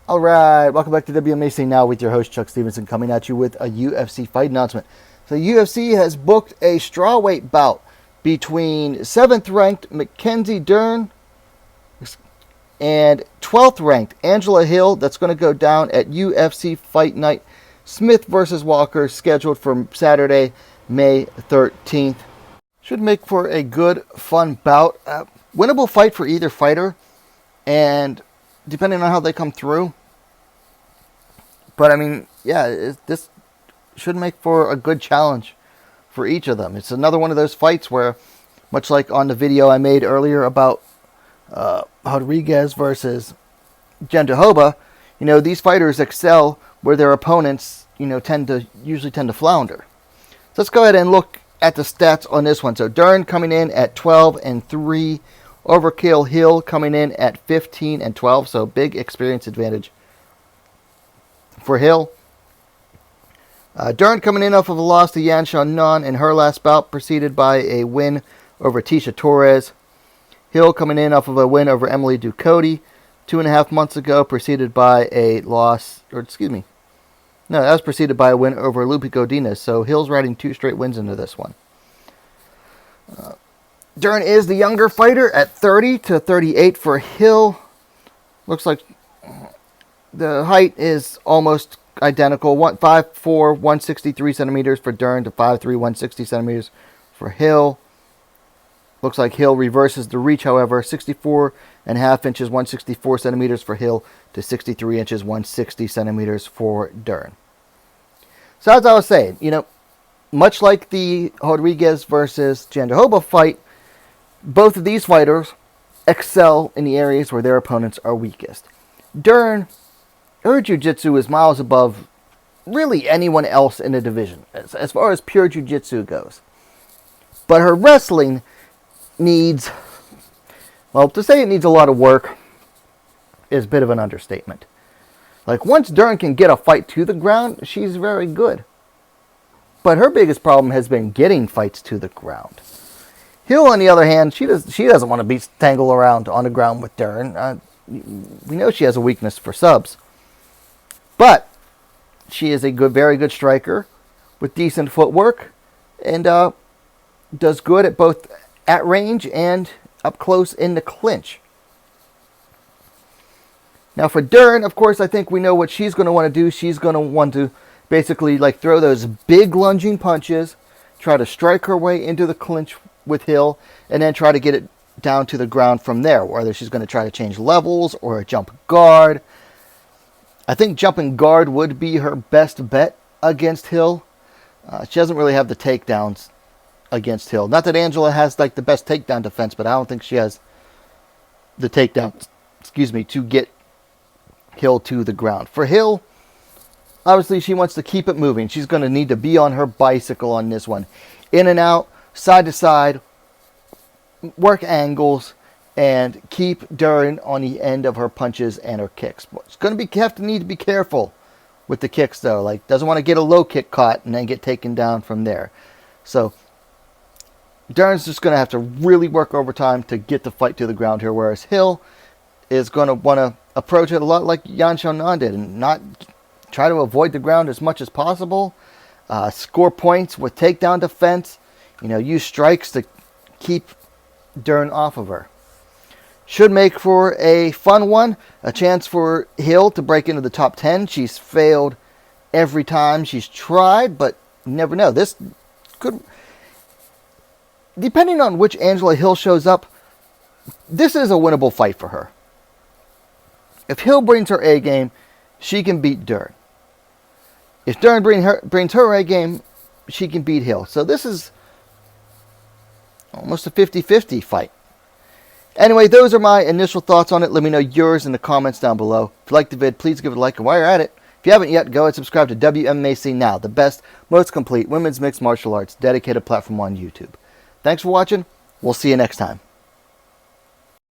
All right, welcome back to Wmma Now with your host Chuck Stevenson, coming at you with a UFC fight announcement. So UFC has booked a strawweight bout between 7th ranked Mackenzie Dern and 12th ranked Angela Hill. That's going to go down at UFC Fight Night. Smith versus Walker, scheduled for Saturday, May 13th. Should make for a good, fun bout. Winnable fight for either fighter, and depending on how they come through. But I mean, yeah, this should make for a good challenge for each of them. It's another one of those fights where, much like on the video I made earlier about Rodriguez versus Jandiroba, these fighters excel where their opponents, usually tend to flounder. So let's go ahead and look at the stats on this one. So Dern coming in at 12-3. Overkill Hill coming in at 15-12, so big experience advantage for Hill. Dern coming in off of a loss to Yan Xiaonan in her last bout, preceded by a win over Tisha Torres. Hill coming in off of a win over Emily Ducote 2.5 months ago, preceded by a loss, that was preceded by a win over Lupe Godinez. So Hill's riding 2 straight wins into this one. Dern is the younger fighter at 30-38 for Hill. Looks like the height is almost identical. 5'4", 163 centimeters for Dern to 5'3", 160 centimeters for Hill. Looks like Hill reverses the reach, however. 64.5 inches, 164 centimeters for Hill to 63 inches, 160 centimeters for Dern. So as I was saying, much like the Rodriguez versus Jandiroba fight, both of these fighters excel in the areas where their opponents are weakest. Dern, her jiu-jitsu is miles above really anyone else in the division, as far as pure jiu-jitsu goes. But her wrestling needs, to say it needs a lot of work is a bit of an understatement. Like, once Dern can get a fight to the ground, she's very good. But her biggest problem has been getting fights to the ground. Hill, on the other hand, she doesn't want to be tangled around on the ground with Dern. We know she has a weakness for subs. But she is a very good striker with decent footwork, and does good at both at range and up close in the clinch. Now for Dern, of course, I think we know what she's going to want to do. She's going to want to basically throw those big lunging punches, try to strike her way into the clinch with Hill, and then try to get it down to the ground from there, whether she's going to try to change levels or a jump guard. I think jumping guard would be her best bet against Hill. She doesn't really have the takedowns against Hill. Not that Angela has the best takedown defense, but I don't think she has the takedowns, to get Hill to the ground. For Hill, obviously she wants to keep it moving. She's going to need to be on her bicycle on this one. In and out, side to side, work angles, and keep Dern on the end of her punches and her kicks. It's going to need to be careful with the kicks, though. Doesn't want to get a low kick caught and then get taken down from there. So Dern's just going to have to really work overtime to get the fight to the ground here, whereas Hill is going to want to approach it a lot like Yan Xiaonan did and not try to avoid the ground as much as possible. Score points with takedown defense. Use strikes to keep Dern off of her. Should make for a fun one. A chance for Hill to break into the top 10. She's failed every time she's tried, but you never know. This could, depending on which Angela Hill shows up, this is a winnable fight for her. If Hill brings her A game, she can beat Dern. If Dern brings her A game, she can beat Hill. So this is almost a 50-50 fight. Anyway, those are my initial thoughts on it. Let me know yours in the comments down below. If you liked the vid, please give it a like. And while you're at it, if you haven't yet, go and subscribe to Wmma Now, the best, most complete women's mixed martial arts dedicated platform on YouTube. Thanks for watching. We'll see you next time.